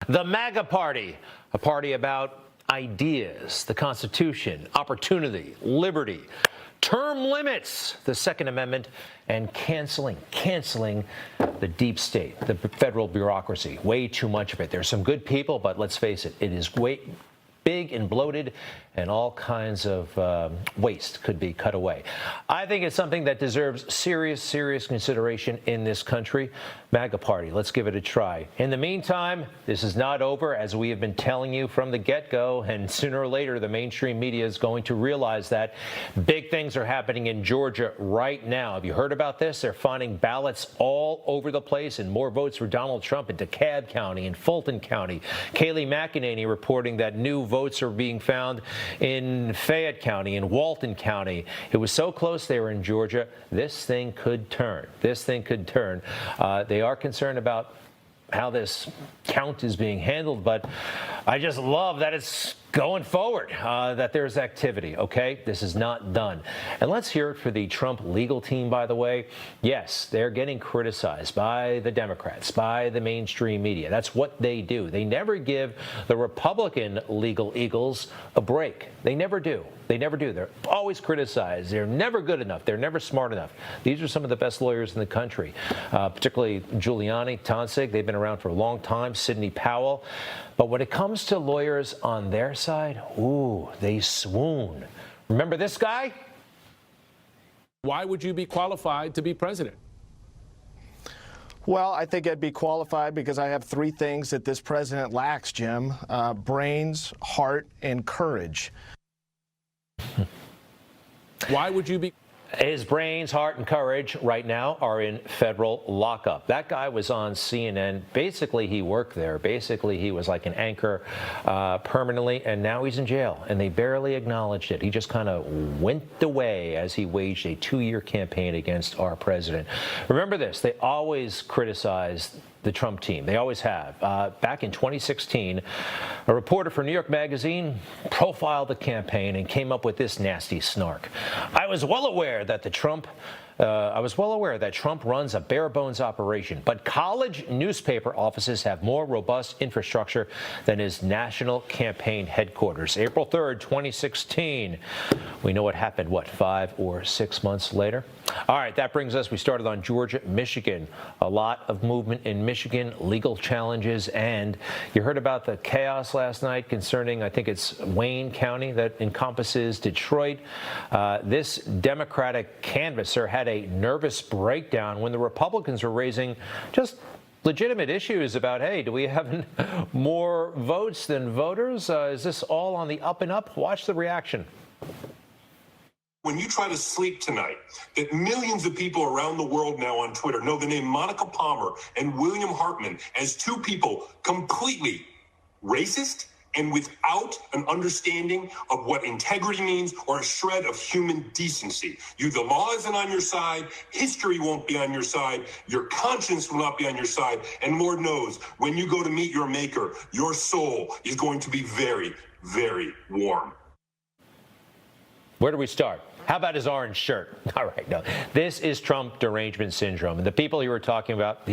The MAGA Party, a party about ideas, the Constitution, opportunity, liberty, term limits, the Second Amendment, and canceling the deep state, the federal bureaucracy. Way too much of it. There's some good people, but let's face it, it is way big and bloated, and all kinds of waste could be cut away. I think it's something that deserves serious consideration in this country. MAGA Party, let's give it a try. In the meantime, this is not over, as we have been telling you from the get-go, and sooner or later the mainstream media is going to realize that big things are happening in Georgia right now. Have you heard about this? They're finding ballots all over the place and more votes for Donald Trump in DeKalb County and Fulton County. Kayleigh McEnany reporting that new votes are being found in Fayette County and Walton County. It was so close they were in Georgia. This thing could turn. This thing could turn. They are concerned about how this count is being handled, but I just love that it's going forward, that there's activity, okay? This is not done. And let's hear it for the Trump legal team, by the way. Yes, they're getting criticized by the Democrats, by the mainstream media. That's what they do. They never give the Republican legal eagles a break. They never do. They never do. They're always criticized. They're never good enough. They're never smart enough. These are some of the best lawyers in the country, particularly Giuliani, Tonsig. They've been around for a long time, Sidney Powell. But when it comes to lawyers on their side, ooh, they swoon. Remember this guy? Why would you be qualified to be president? Well, I think I'd be qualified because I have three things that this president lacks, Jim: brains, heart, and courage. Why would you be? His brains, heart, and courage right now are in federal lockup. That guy was on CNN. Basically, he worked there. Basically, he was like an anchor permanently, and now he's in jail, and they barely acknowledged it. He just kind of went away as he waged a 2-year campaign against our president. Remember this, they always criticized the Trump team. They always have. Back in 2016, a reporter for New York Magazine profiled the campaign and came up with this nasty snark. I was well aware that Trump runs a bare-bones operation, but college newspaper offices have more robust infrastructure than his national campaign headquarters. April 3rd, 2016. We know what happened, 5 or 6 months later? All right, that brings us, we started on Georgia, Michigan. A lot of movement in Michigan, legal challenges, and you heard about the chaos last night concerning, I think it's Wayne County that encompasses Detroit. This Democratic canvasser had a nervous breakdown when the Republicans were raising just legitimate issues about, hey, do we have more votes than voters? Is this all on the up and up? Watch the reaction. When you try to sleep tonight, that millions of people around the world now on Twitter know the name Monica Palmer and William Hartman as two people completely racist and without an understanding of what integrity means or a shred of human decency. The law isn't on your side, history won't be on your side, your conscience will not be on your side, and Lord knows, when you go to meet your maker, your soul is going to be very, very warm. Where do we start? How about his orange shirt? All right, no. This is Trump derangement syndrome. And the people he was talking about,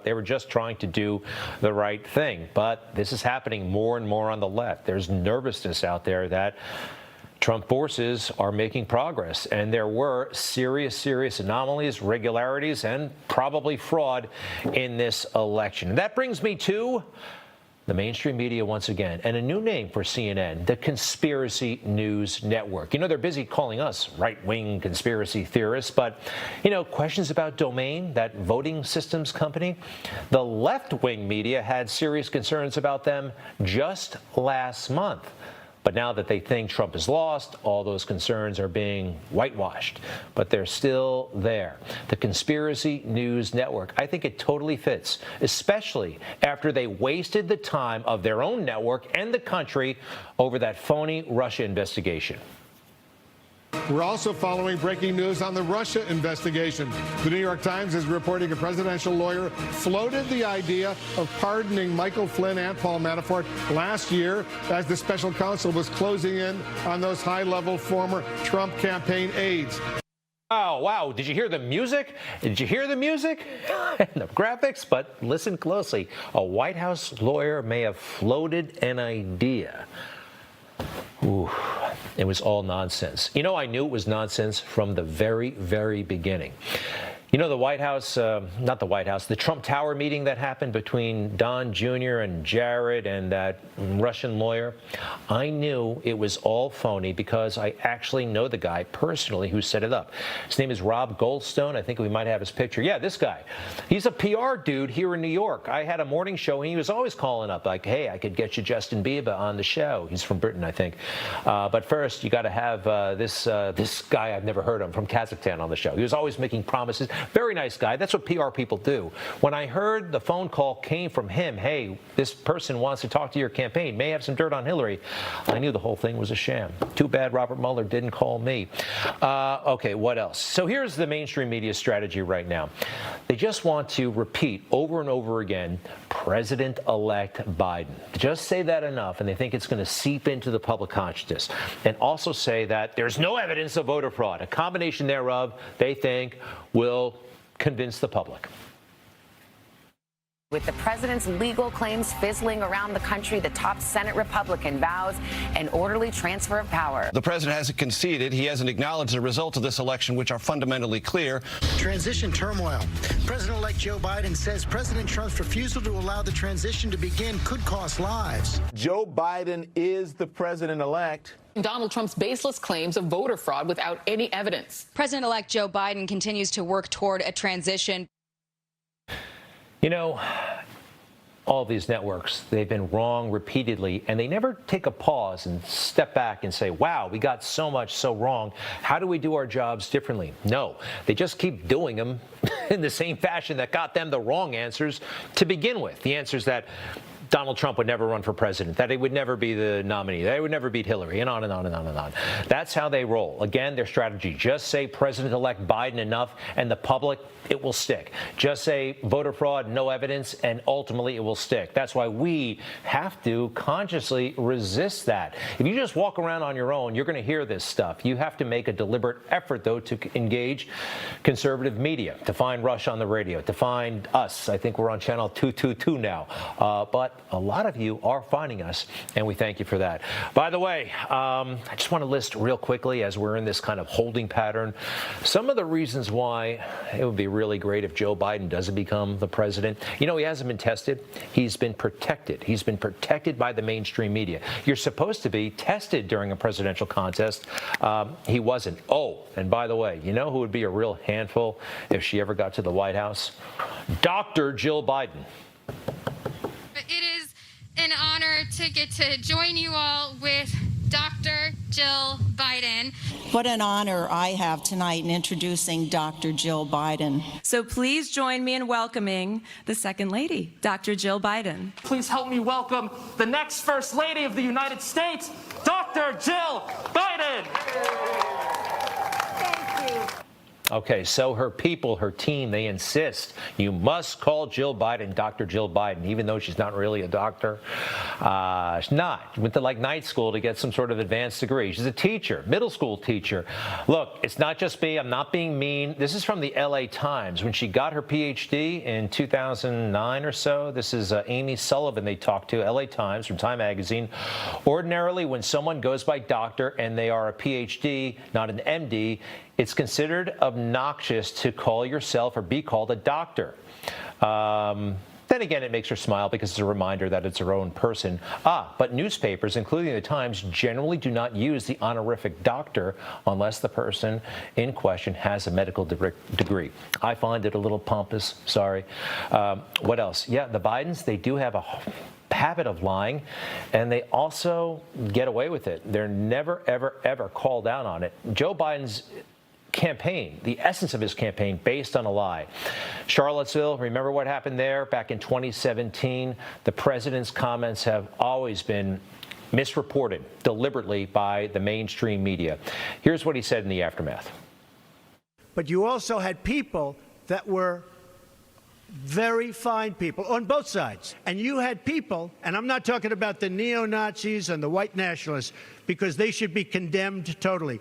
they were just trying to do the right thing. But this is happening more and more on the left. There's nervousness out there that Trump forces are making progress. And there were serious anomalies, regularities, and probably fraud in this election. And that brings me to the mainstream media once again, and a new name for CNN, the Conspiracy News Network. You know, they're busy calling us right-wing conspiracy theorists, but, you know, questions about Domain, that voting systems company, the left-wing media had serious concerns about them just last month. But now that they think Trump is lost, all those concerns are being whitewashed. But they're still there. The Conspiracy News Network, I think it totally fits, especially after they wasted the time of their own network and the country over that phony Russia investigation. We're also following breaking news on the Russia investigation. The New York Times is reporting a presidential lawyer floated the idea of pardoning Michael Flynn and Paul Manafort last year as the special counsel was closing in on those high-level former Trump campaign aides. Wow, wow, did you hear the music? Did you hear the music? And the graphics? But listen closely. A White House lawyer may have floated an idea. Ooh, it was all nonsense. You know, I knew it was nonsense from the very, very beginning. You know, the White House, not the White House, the Trump Tower meeting that happened between Don Jr. and Jared and that Russian lawyer, I knew it was all phony because I actually know the guy personally who set it up. His name is Rob Goldstone. I think we might have his picture. Yeah, this guy. He's a PR dude here in New York. I had a morning show and he was always calling up like, hey, I could get you Justin Bieber on the show. He's from Britain, I think. But first, you got to have this guy I've never heard of from Kazakhstan on the show. He was always making promises. Very nice guy. That's what PR people do. When I heard the phone call came from him, hey, this person wants to talk to your campaign, may have some dirt on Hillary, I knew the whole thing was a sham. Too bad Robert Mueller didn't call me. Okay, what else? So here's the mainstream media strategy right now. They just want to repeat over and over again, President-elect Biden. Just say that enough, and they think it's going to seep into the public consciousness. And also say that there's no evidence of voter fraud. A combination thereof, they think, will convince the public. With the president's legal claims fizzling around the country, the top Senate Republican vows an orderly transfer of power. The president hasn't conceded. He hasn't acknowledged the results of this election, which are fundamentally clear. Transition turmoil. President-elect Joe Biden says President Trump's refusal to allow the transition to begin could cost lives. Joe Biden is the president-elect. Donald Trump's baseless claims of voter fraud without any evidence. President-elect Joe Biden continues to work toward a transition. You know, all these networks, they've been wrong repeatedly, and they never take a pause and step back and say, wow, we got so much so wrong. How do we do our jobs differently? No, they just keep doing them in the same fashion that got them the wrong answers to begin with. The answers that Donald Trump would never run for president, that he would never be the nominee, that he would never beat Hillary, and on and on and on and on. That's how they roll. Again, their strategy, just say President-elect Biden enough, and the public, it will stick. Just say voter fraud, no evidence, and ultimately it will stick. That's why we have to consciously resist that. If you just walk around on your own, you're going to hear this stuff. You have to make a deliberate effort, though, to engage conservative media, to find Rush on the radio, to find us. I think we're on channel 222 now. But a lot of you are finding us, and we thank you for that. By the way, I just want to list real quickly, as we're in this kind of holding pattern, some of the reasons why it would be really great if Joe Biden doesn't become the president. You know, he hasn't been tested. He's been protected. He's been protected by the mainstream media. You're supposed to be tested during a presidential contest. He wasn't. Oh, and by the way, you know who would be a real handful if she ever got to the White House? Dr. Jill Biden. It is an honor to get to join you all with Dr. Jill Biden. What an honor I have tonight in introducing Dr. Jill Biden. So please join me in welcoming the Second Lady, Dr. Jill Biden. Please help me welcome the next First Lady of the United States, Dr. Jill Biden. Thank you. Okay, so her people, her team, they insist you must call Jill Biden Dr. Jill Biden, even though she's not really a doctor. She's not. She went to like night school to get some sort of advanced degree. She's a teacher, middle school teacher. Look, it's not just me. I'm not being mean. This is from the LA Times. When she got her PhD in 2009 or so, this is Amy Sullivan they talked to, LA Times from Time Magazine. Ordinarily, when someone goes by doctor and they are a PhD, not an MD, it's considered obnoxious to call yourself or be called a doctor. Then again, it makes her smile because it's a reminder that it's her own person. But newspapers, including the Times, generally do not use the honorific doctor unless the person in question has a medical degree. I find it a little pompous, sorry. What else? Yeah, the Bidens, they do have a habit of lying, and they also get away with it. They're never, ever, ever called out on it. Joe Biden's campaign, the essence of his campaign, based on a lie. Charlottesville, remember what happened there back in 2017? The president's comments have always been misreported deliberately by the mainstream media. Here's what he said in the aftermath. But you also had people that were very fine people on both sides. And you had people, and I'm not talking about the neo-Nazis and the white nationalists, because they should be condemned totally.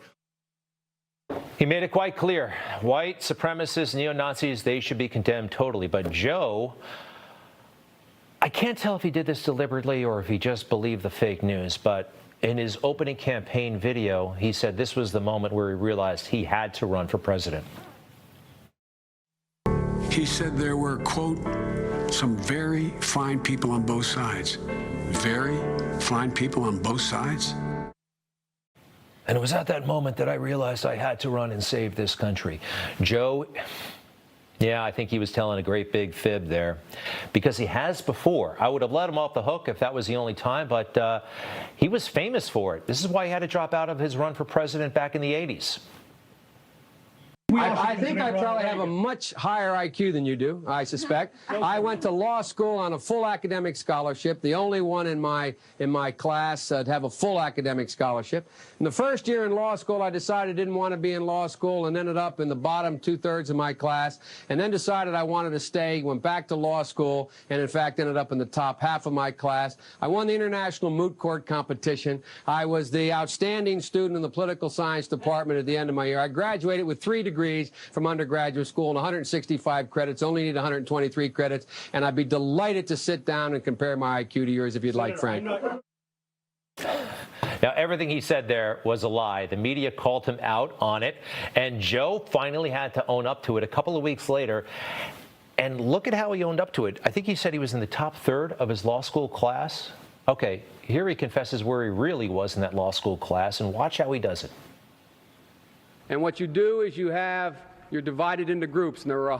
He made it quite clear. White supremacists, neo-Nazis, they should be condemned totally. But Joe, I can't tell if he did this deliberately or if he just believed the fake news, but in his opening campaign video, he said this was the moment where he realized he had to run for president. He said there were, quote, some very fine people on both sides. Very fine people on both sides? And it was at that moment that I realized I had to run and save this country. Joe, yeah, I think he was telling a great big fib there because he has before. I would have let him off the hook if that was the only time, but he was famous for it. This is why he had to drop out of his run for president back in the 80s. I think I probably have a much higher IQ than you do, I suspect. I went to law school on a full academic scholarship, the only one in my class to have a full academic scholarship. In the first year in law school, I decided I didn't want to be in law school and ended up in the bottom 2/3 of my class, and then decided I wanted to stay, went back to law school, and in fact ended up in the top half of my class. I won the International Moot Court competition. I was the outstanding student in the political science department at the end of my year. I graduated with 3 degrees from undergraduate school and 165 credits, only need 123 credits, and I'd be delighted to sit down and compare my IQ to yours if you'd like, Frank. Now, everything he said there was a lie. The media called him out on it, and Joe finally had to own up to it a couple of weeks later. And look at how he owned up to it. I think he said he was in the top 1/3 of his law school class. Okay, here he confesses where he really was in that law school class, and watch how he does it. And what you do is you're divided into groups, and there were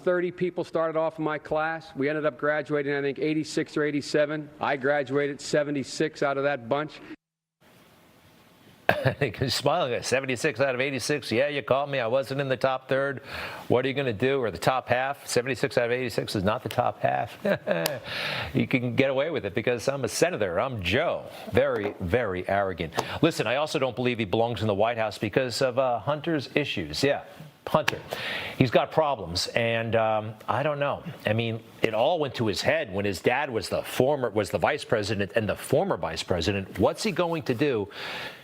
30 people started off in my class. We ended up graduating, I think, 86 or 87. I graduated 76 out of that bunch. He's smiling at 76 out of 86. Yeah, you caught me. I wasn't in the top 1/3. What are you going to do? Or the top half? 76 out of 86 is not the top half. You can get away with it because I'm a senator. I'm Joe. Very, very arrogant. Listen, I also don't believe he belongs in the White House because of Hunter's issues. Yeah. Hunter, he's got problems, and I don't know. I mean, it all went to his head when his dad was the vice president and the former vice president. What's he going to do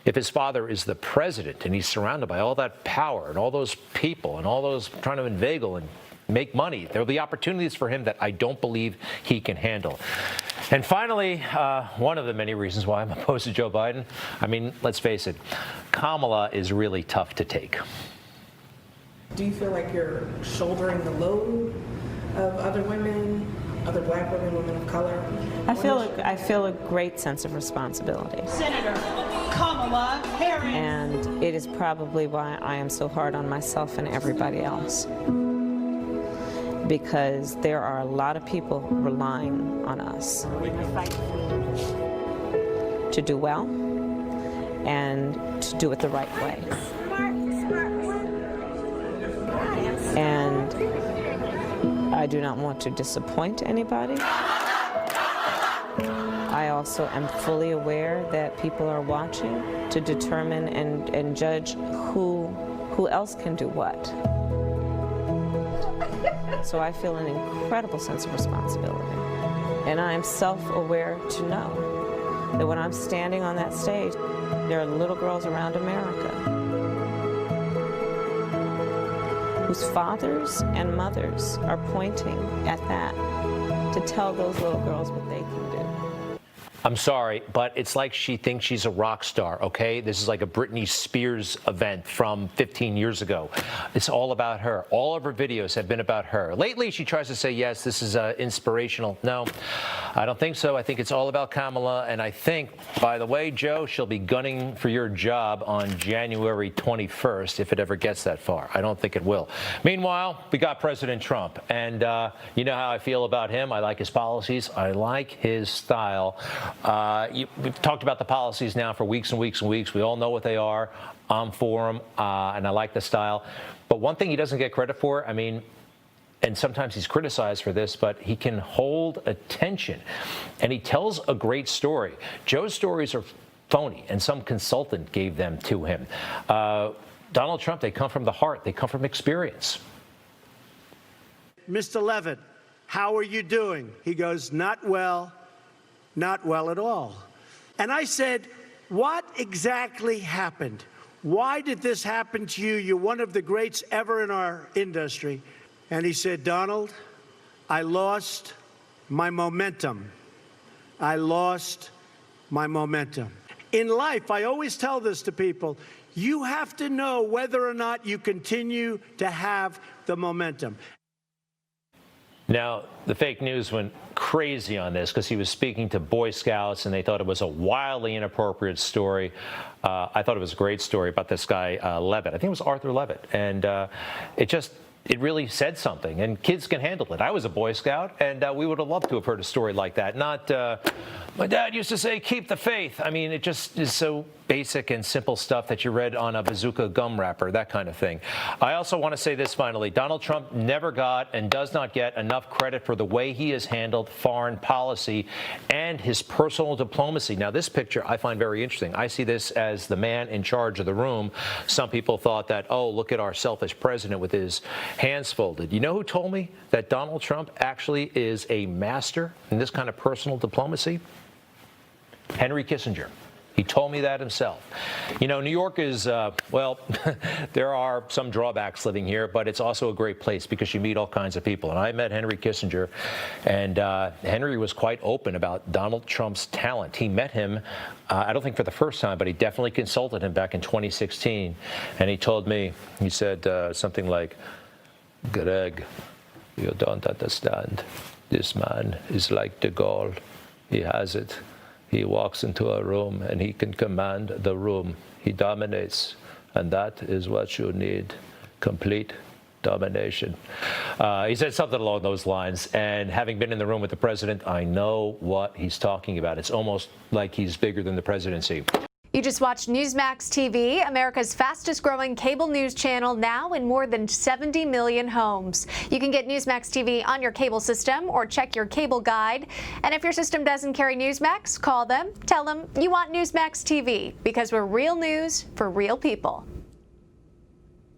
if his father is the president and he's surrounded by all that power and all those people and all those trying to inveigle and make money? There'll be opportunities for him that I don't believe he can handle. And finally, one of the many reasons why I'm opposed to Joe Biden, I mean, let's face it, Kamala is really tough to take. Do you feel like you're shouldering the load of other women, other black women, women of color? I feel a great sense of responsibility. Senator Kamala Harris. And it is probably why I am so hard on myself and everybody else. Because there are a lot of people relying on us to do well and to do it the right way. And I do not want to disappoint anybody. I also am fully aware that people are watching to determine and judge who else can do what. So I feel an incredible sense of responsibility. And I am self-aware to know that when I'm standing on that stage, there are little girls around America whose fathers and mothers are pointing at that to tell those little girls what they can do. I'm sorry, but it's like she thinks she's a rock star, okay? This is like a Britney Spears event from 15 years ago. It's all about her. All of her videos have been about her. Lately, she tries to say, yes, this is inspirational. No, I don't think so. I think it's all about Kamala. And I think, by the way, Joe, she'll be gunning for your job on January 21st, if it ever gets that far. I don't think it will. Meanwhile, we got President Trump. And you know how I feel about him. I like his policies. I like his style. We've talked about the policies now for weeks and weeks and weeks. We all know what they are. I'm for them, and I like the style. But one thing he doesn't get credit for, I mean, and sometimes he's criticized for this, but he can hold attention, and he tells a great story. Joe's stories are phony, and some consultant gave them to him. Donald Trump, they come from the heart. They come from experience. Mr. Levitt, how are you doing? He goes, not well. Not well at all. And I said, what exactly happened? why did this happen to you? You're one of the greats ever in our industry. And he said, Donald, I lost my momentum. I lost my momentum. In life, I always tell this to people, you have to know whether or not you continue to have the momentum. Now, the fake news went crazy on this because he was speaking to Boy Scouts and they thought it was a wildly inappropriate story. I thought it was a great story about this guy, Levitt. I think it was Arthur Levitt. And it really said something, and kids can handle it. I was a Boy Scout, and we would have loved to have heard a story like that. Not, my dad used to say, keep the faith. I mean, it just is so basic and simple stuff that you read on a bazooka gum wrapper, that kind of thing. I also want to say this finally. Donald Trump never got and does not get enough credit for the way he has handled foreign policy and his personal diplomacy. Now, this picture I find very interesting. I see this as the man in charge of the room. Some people thought that, oh, look at our selfish president with his hands folded. You know who told me that Donald Trump actually is a master in this kind of personal diplomacy? Henry Kissinger. He told me that himself. You know, New York is, well, there are some drawbacks living here, but it's also a great place because you meet all kinds of people. And I met Henry Kissinger, and Henry was quite open about Donald Trump's talent. He met him, I don't think for the first time, but he definitely consulted him back in 2016. And he told me, he said something like, Greg, you don't understand. This man is like de Gaulle. He has it. He walks into a room and he can command the room. He dominates. And that is what you need, complete domination. He said something along those lines. And having been in the room with the president, I know what he's talking about. It's almost like he's bigger than the presidency. You just watched Newsmax TV, America's fastest growing cable news channel, now in more than 70 million homes. You can get Newsmax TV on your cable system or check your cable guide. And if your system doesn't carry Newsmax, call them, tell them you want Newsmax TV, because we're real news for real people.